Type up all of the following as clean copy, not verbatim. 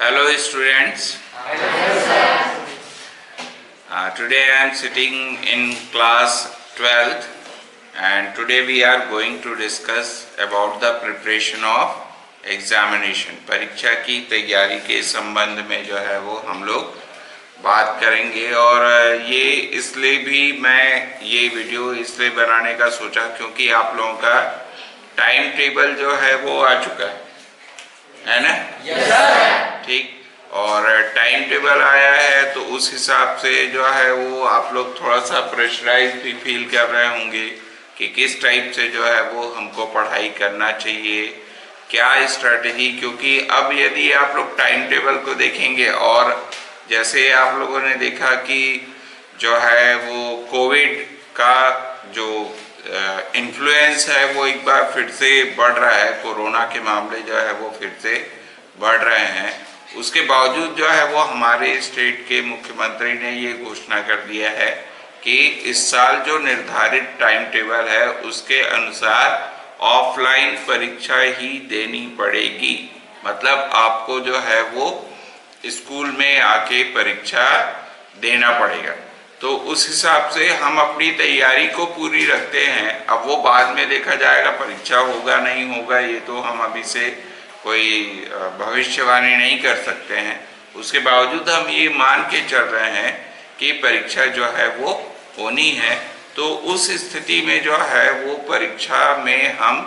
Hello students. Today I am sitting in class 12th and today we are going to discuss about the preparation of examination. परीक्षा की तैयारी के संबंध में जो है वो हम लोग बात करेंगे। और ये इसलिए भी मैं ये वीडियो इसलिए बनाने का सोचा क्योंकि आप लोगों का टाइम टेबल जो है वो आ चुका है ना? ठीक। और टाइम टेबल आया है तो उस हिसाब से जो है वो आप लोग थोड़ा सा प्रेशराइज भी फील कर रहे होंगे कि किस टाइप से जो है वो हमको पढ़ाई करना चाहिए, क्या स्ट्रैटेजी। क्योंकि अब यदि आप लोग टाइम टेबल को देखेंगे और जैसे आप लोगों ने देखा कि जो है वो कोविड का जो इन्फ्लुएंस है वो एक बार फिर से बढ़ रहा है, कोरोना के मामले जो है वो फिर से बढ़ रहे हैं। उसके बावजूद जो है वो हमारे स्टेट के मुख्यमंत्री ने ये घोषणा कर दिया है कि इस साल जो निर्धारित टाइम टेबल है उसके अनुसार ऑफलाइन परीक्षा ही देनी पड़ेगी। मतलब आपको जो है वो स्कूल में आके परीक्षा देना पड़ेगा। तो उस हिसाब से हम अपनी तैयारी को पूरी रखते हैं। अब वो बाद में देखा जाएगा, परीक्षा होगा नहीं होगा ये तो हम अभी से कोई भविष्यवाणी नहीं कर सकते हैं। उसके बावजूद हम ये मान के चल रहे हैं कि परीक्षा जो है वो होनी है। तो उस स्थिति में जो है वो परीक्षा में हम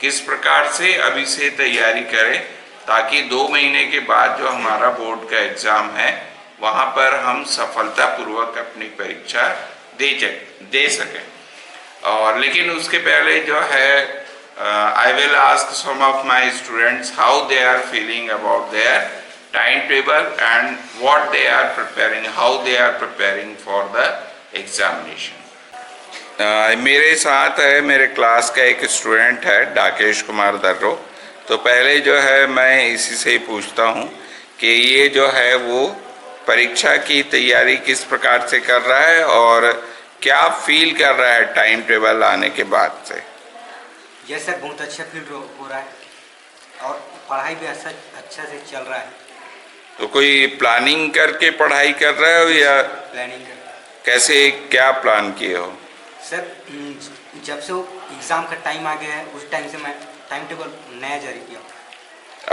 किस प्रकार से अभी से तैयारी करें ताकि 2 महीने के बाद जो हमारा बोर्ड का एग्ज़ाम है वहाँ पर हम सफलतापूर्वक अपनी परीक्षा दे सकें। और लेकिन उसके पहले जो है I will ask some of my students how they are feeling about their timetable and what they are preparing, how they are preparing for the examination. मेरे साथ है मेरे क्लास का एक स्टूडेंट है डाकेश कुमार दर्रो। तो पहले जो है मैं इसी से ही पूछता हूँ कि ये जो है वो परीक्षा की तैयारी किस प्रकार से कर रहा है और क्या फील कर रहा है टाइम टेबल आने के बाद से। यस सर, बहुत अच्छा फील हो रहा है और पढ़ाई भी अच्छा से चल रहा है। तो कोई प्लानिंग करके पढ़ाई कर रहे हो या प्लानिंग कैसे, क्या प्लान किए हो? सर जब से एग्ज़ाम का टाइम आ गया है उस टाइम से मैं टाइम टेबल नया जारी किया,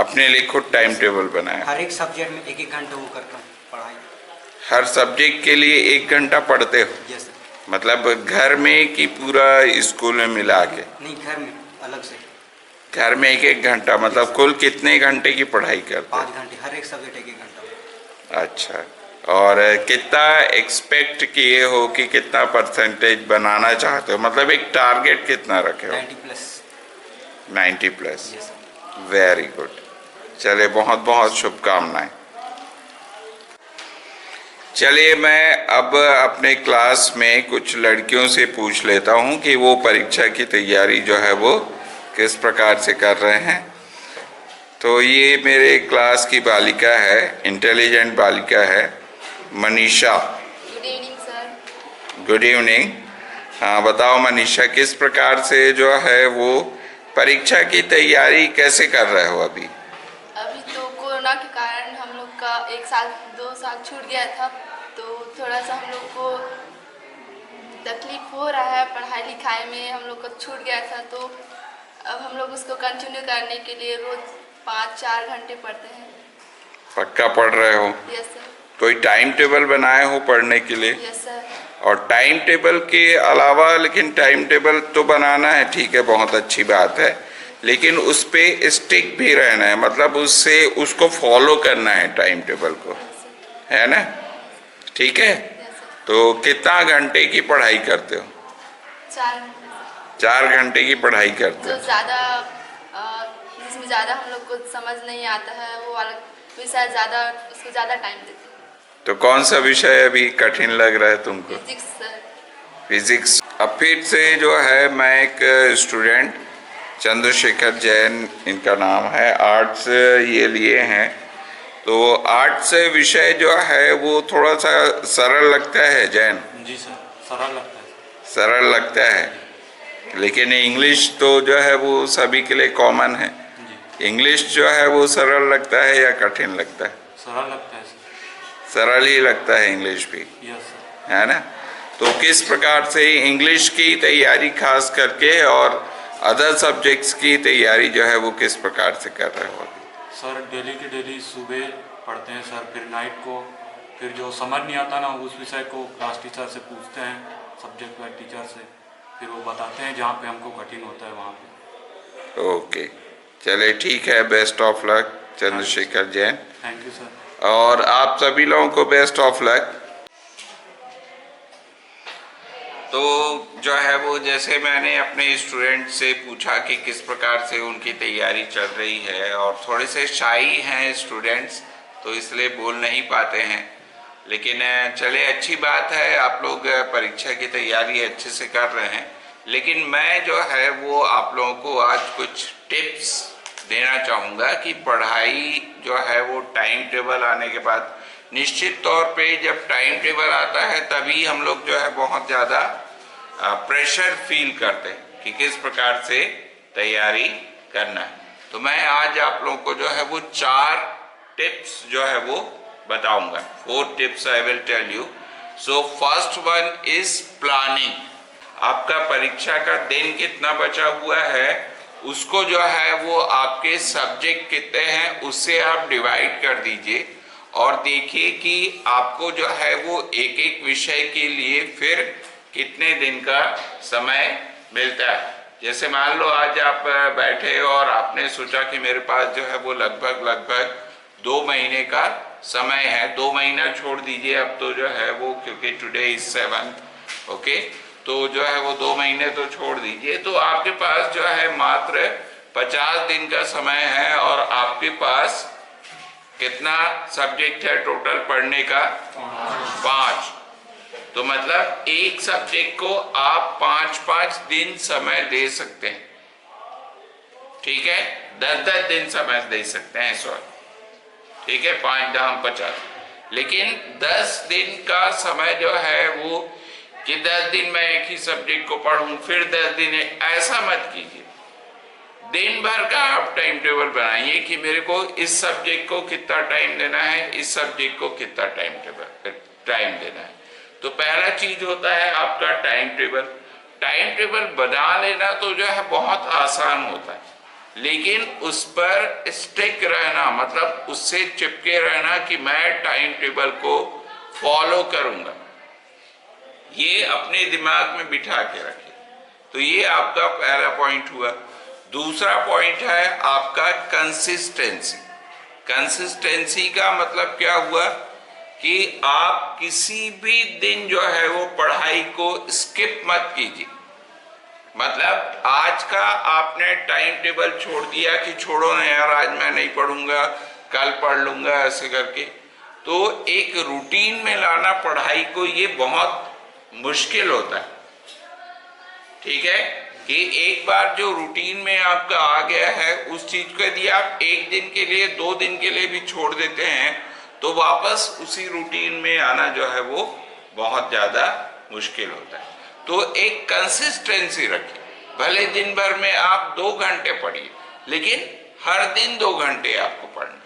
अपने लिए खुद टाइम टेबल बनाया। हर एक सब्जेक्ट में 1-1 घंटा वो करता हूँ पढ़ाई। हर सब्जेक्ट के लिए 1 घंटा पढ़ते हो? Yes sir. मतलब घर में कि पूरा स्कूल में मिला के? नहीं, घर में अलग से। घर में 1-1 घंटा, मतलब कुल कितने घंटे की पढ़ाई करते? 5 घंटे, हर एक सब्जेक्ट 1-1 घंटा। अच्छा। और कितना एक्सपेक्ट किए हो कि कितना परसेंटेज बनाना चाहते हो? मतलब एक टारगेट कितना रखे हो? 90 प्लस। Very good. चलिए, बहुत बहुत शुभकामनाएं। चलिए, मैं अब अपने क्लास में कुछ लड़कियों से पूछ लेता हूं कि वो परीक्षा की तैयारी जो है वो किस प्रकार से कर रहे हैं। तो ये मेरे क्लास की बालिका है, इंटेलिजेंट बालिका है, Manisha. Good evening sir. Good evening. हाँ, बताओ मनीषा, किस प्रकार से जो है वो परीक्षा की तैयारी कैसे कर रहे हो अभी? अभी तो कोरोना के कारण हम लोग का 1 साल 2 साल छूट गया था, तो थोड़ा सा हम लोग को तकलीफ हो रहा है पढ़ाई लिखाई में। हम लोग को छूट गया था तो अब हम लोग उसको कंटिन्यू करने के लिए रोज 5-4 घंटे पढ़ते हैं। पक्का पढ़ रहे हो? Yes sir. कोई टाइम टेबल बनाए हो पढ़ने के लिए? Yes sir. और टाइम टेबल के अलावा, लेकिन टाइम टेबल तो बनाना है, ठीक है, बहुत अच्छी बात है, लेकिन उस पे स्टिक भी रहना है, मतलब उसको फॉलो करना है टाइम टेबल को, है ना? ठीक है। तो कितना घंटे की पढ़ाई करते हो? 4 घंटे की पढ़ाई करते हो? जो ज़्यादा जिसमें ज़्यादा हम लोग को समझ नहीं आता है वो वाला विषय ज़्यादा, उसको ज़्यादा टाइम देते हैं। तो कौन सा विषय अभी कठिन लग रहा है तुमको? Physics sir. फिजिक्स। अब फिर से जो है मैं एक स्टूडेंट, चंद्रशेखर जैन इनका नाम है, आर्ट्स ये लिए हैं। तो आर्ट्स विषय जो है वो थोड़ा सा सरल लगता है जैन? जी सर, सरल लगता है। सरल लगता है, लेकिन इंग्लिश तो जो है वो सभी के लिए कॉमन है। इंग्लिश जो है वो सरल लगता है या कठिन लगता है? सरल लगता है सर। सरल ही लगता है इंग्लिश भी, यस सर। है ना? तो किस प्रकार से इंग्लिश की तैयारी खास करके और अदर सब्जेक्ट्स की तैयारी जो है वो किस प्रकार से कर रहे हो? सर डेली की डेली सुबह पढ़ते हैं सर, फिर नाइट को, फिर जो समझ नहीं आता ना उस विषय को क्लास टीचर से पूछते हैं, सब्जेक्ट वाइज टीचर से, फिर वो बताते हैं जहाँ पे हमको कठिन होता है वहाँ पे। ओके, चले ठीक है, best of luck Chandrashekhar Jain. Thank you sir. और आप सभी लोगों को बेस्ट ऑफ लक। तो जो है वो, जैसे मैंने अपने स्टूडेंट से पूछा कि किस प्रकार से उनकी तैयारी चल रही है, और थोड़े से शाई हैं स्टूडेंट्स तो इसलिए बोल नहीं पाते हैं, लेकिन चले अच्छी बात है, आप लोग परीक्षा की तैयारी अच्छे से कर रहे हैं। लेकिन मैं जो है वो आप लोगों को आज कुछ टिप्स देना चाहूँगा कि पढ़ाई जो है वो टाइम टेबल आने के बाद, निश्चित तौर पे जब टाइम टेबल आता है तभी हम लोग जो है बहुत ज़्यादा प्रेशर फील करते हैं कि किस प्रकार से तैयारी करना है। तो मैं आज आप लोगों को जो है वो 4 टिप्स जो है वो बताऊंगा। 4 tips I will tell you. So first one is planning. आपका परीक्षा का दिन कितना बचा हुआ है उसको जो है वो आपके सब्जेक्ट कितने हैं उससे आप डिवाइड कर दीजिए, और देखिए कि आपको जो है वो एक एक विषय के लिए फिर कितने दिन का समय मिलता है। जैसे मान लो आज आप बैठे और आपने सोचा कि मेरे पास जो है वो लगभग 2 महीने का समय है। 2 महीना छोड़ दीजिए अब तो जो है वो, क्योंकि टुडे इज 7th, ओके, तो जो है वो 2 महीने तो छोड़ दीजिए। तो आपके पास जो है मात्र 50 दिन का समय है, और आपके पास कितना सब्जेक्ट है टोटल पढ़ने का? 5। तो मतलब एक सब्जेक्ट को आप 5-5 दिन समय दे सकते हैं, ठीक है? 10-10 दिन समय दे सकते हैं, सॉरी, ठीक है, 5-10 50। लेकिन 10 दिन का समय जो है वो कि 10 दिन मैं एक ही सब्जेक्ट को पढ़ूं फिर 10 दिन, ऐसा मत कीजिए। दिन भर का आप टाइम टेबल बनाइए कि मेरे को इस सब्जेक्ट को कितना टाइम देना है, इस सब्जेक्ट को कितना टाइम देना है। तो पहला चीज होता है आपका टाइम टेबल। टाइम टेबल बना लेना तो जो है बहुत आसान होता है, लेकिन उस पर स्टिक रहना, मतलब उससे चिपके रहना कि मैं टाइम टेबल को फॉलो करूंगा, ये अपने दिमाग में बिठा के रखिए। तो ये आपका पहला पॉइंट हुआ। दूसरा पॉइंट है आपका कंसिस्टेंसी। कंसिस्टेंसी का मतलब क्या हुआ कि आप किसी भी दिन जो है वो पढ़ाई को स्किप मत कीजिए। मतलब आज का आपने टाइम टेबल छोड़ दिया कि छोड़ो ना यार, आज मैं नहीं पढ़ूंगा, कल पढ़ लूंगा, ऐसे करके, तो एक रूटीन में लाना पढ़ाई को ये बहुत मुश्किल होता है, ठीक है? कि एक बार जो रूटीन में आपका आ गया है उस चीज को यदि आप एक दिन के लिए 2 दिन के लिए भी छोड़ देते हैं तो वापस उसी रूटीन में आना जो है वो बहुत ज्यादा मुश्किल होता है। तो एक कंसिस्टेंसी रखिए। भले दिन भर में आप 2 घंटे पढ़िए, लेकिन हर दिन 2 घंटे आपको पढ़ना,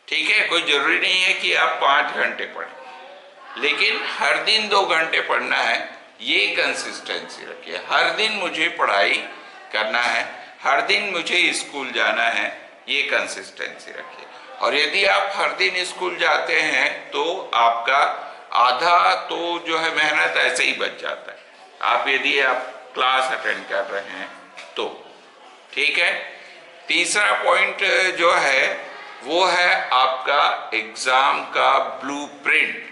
ठीक है? कोई जरूरी नहीं है कि आप 5 घंटे पढ़ें, लेकिन हर दिन 2 घंटे पढ़ना है, ये कंसिस्टेंसी रखिए। हर दिन मुझे पढ़ाई करना है, हर दिन मुझे स्कूल जाना है, ये कंसिस्टेंसी रखिए। और यदि आप हर दिन स्कूल जाते हैं तो आपका आधा तो जो है मेहनत ऐसे ही बच जाता है, आप यदि आप क्लास अटेंड कर रहे हैं तो, ठीक है? तीसरा पॉइंट जो है वो है आपका एग्जाम का ब्लूप्रिंट,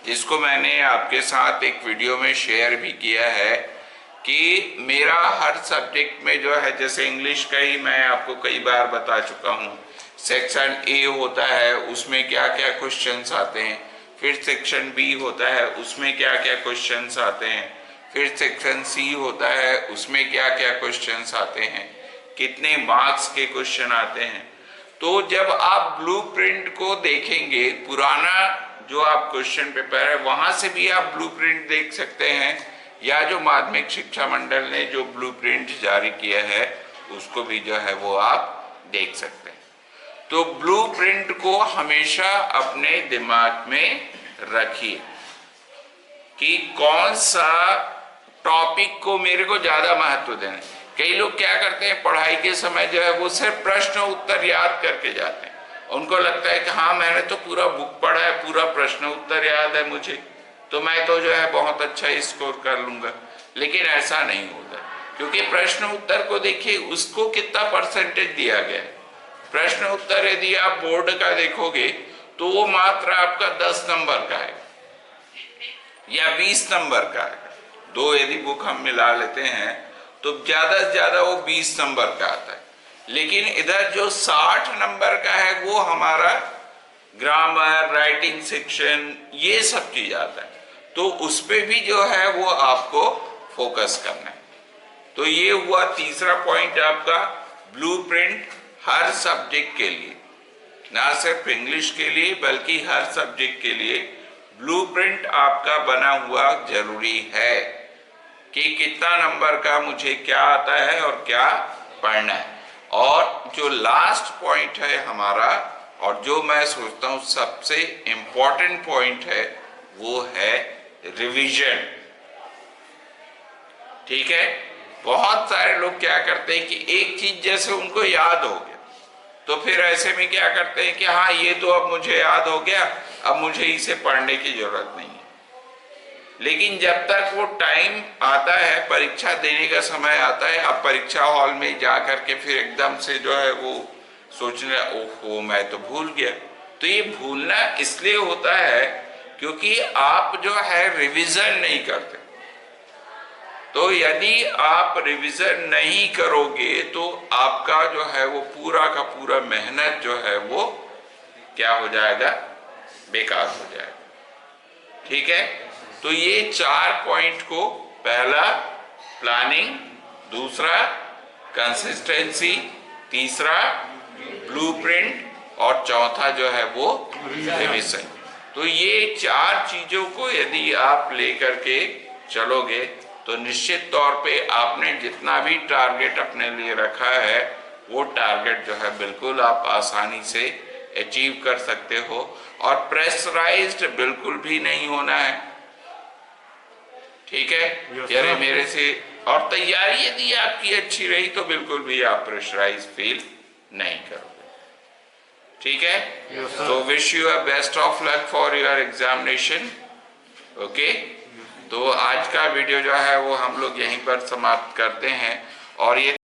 जिसको मैंने आपके साथ एक वीडियो में शेयर भी किया है कि मेरा हर सब्जेक्ट में जो है, जैसे इंग्लिश का ही मैं आपको कई बार बता चुका हूँ, सेक्शन ए होता है उसमें क्या क्या क्वेश्चंस आते हैं, फिर सेक्शन बी होता है उसमें क्या क्या क्वेश्चंस आते हैं, फिर सेक्शन सी होता है उसमें क्या क्या क्वेश्चंस आते हैं, कितने मार्क्स के क्वेश्चन आते हैं। तो जब आप ब्लूप्रिंट को देखेंगे, पुराना जो आप क्वेश्चन पेपर है वहां से भी आप ब्लूप्रिंट देख सकते हैं, या जो माध्यमिक शिक्षा मंडल ने जो ब्लूप्रिंट जारी किया है उसको भी जो है वो आप देख सकते हैं। तो ब्लूप्रिंट को हमेशा अपने दिमाग में रखिए कि कौन सा टॉपिक को मेरे को ज्यादा महत्व देना है। कई लोग क्या करते हैं, पढ़ाई के समय जो है वो सिर्फ प्रश्न उत्तर याद करके जाते हैं। उनको लगता है कि हाँ मैंने तो पूरा बुक पढ़ा है, पूरा प्रश्न उत्तर याद है मुझे, तो मैं तो जो है बहुत अच्छा स्कोर कर लूंगा। लेकिन ऐसा नहीं होता, क्योंकि प्रश्न उत्तर को देखिए उसको कितना परसेंटेज दिया गया है। प्रश्न उत्तर यदि आप बोर्ड का देखोगे तो वो मात्र आपका 10 नंबर का है या 20 नंबर का है। दो यदि बुक हम मिला लेते हैं तो ज्यादा से ज्यादा वो 20 नंबर का आता है। लेकिन इधर जो 60 नंबर का है वो हमारा ग्रामर, राइटिंग सेक्शन, ये सब चीज आता है। तो उस पे भी जो है वो आपको फोकस करना है। तो ये हुआ तीसरा पॉइंट आपका, ब्लूप्रिंट हर सब्जेक्ट के लिए, ना सिर्फ इंग्लिश के लिए बल्कि हर सब्जेक्ट के लिए ब्लूप्रिंट आपका बना हुआ जरूरी है कि कितना नंबर का मुझे क्या आता है और क्या पढ़ना है। और जो लास्ट पॉइंट है हमारा, और जो मैं सोचता हूं सबसे इंपॉर्टेंट पॉइंट है, वो है रिवीजन। ठीक है, बहुत सारे लोग क्या करते हैं कि एक चीज जैसे उनको याद हो गया तो फिर ऐसे में क्या करते हैं कि हाँ ये तो अब मुझे याद हो गया, अब मुझे इसे पढ़ने की जरूरत नहीं है। लेकिन जब तक वो टाइम आता है, परीक्षा देने का समय आता है, अब परीक्षा हॉल में जा करके फिर एकदम से जो है वो सोचने ओहो मैं तो भूल गया। तो ये भूलना इसलिए होता है क्योंकि आप जो है रिवीजन नहीं करते। तो यदि आप रिवीजन नहीं करोगे तो आपका जो है वो पूरा का पूरा मेहनत जो है वो क्या हो जाएगा, बेकार हो जाएगा। ठीक है, तो ये 4 पॉइंट को, पहला प्लानिंग, दूसरा कंसिस्टेंसी, तीसरा ब्लूप्रिंट और चौथा जो है वो रिवीजन। तो ये 4 चीजों को यदि आप लेकर के चलोगे तो निश्चित तौर पे आपने जितना भी टारगेट अपने लिए रखा है वो टारगेट जो है बिल्कुल आप आसानी से अचीव कर सकते हो। और प्रेशराइज्ड बिल्कुल भी नहीं होना है। ठीक है, यानी मेरे से, और तैयारी यदि आपकी अच्छी रही तो बिल्कुल भी आप प्रेशराइज फील नहीं करोगे। ठीक है, तो wish you a best of luck for your examination. Okay, तो आज का वीडियो जो है वो हम लोग यहीं पर समाप्त करते हैं। और ये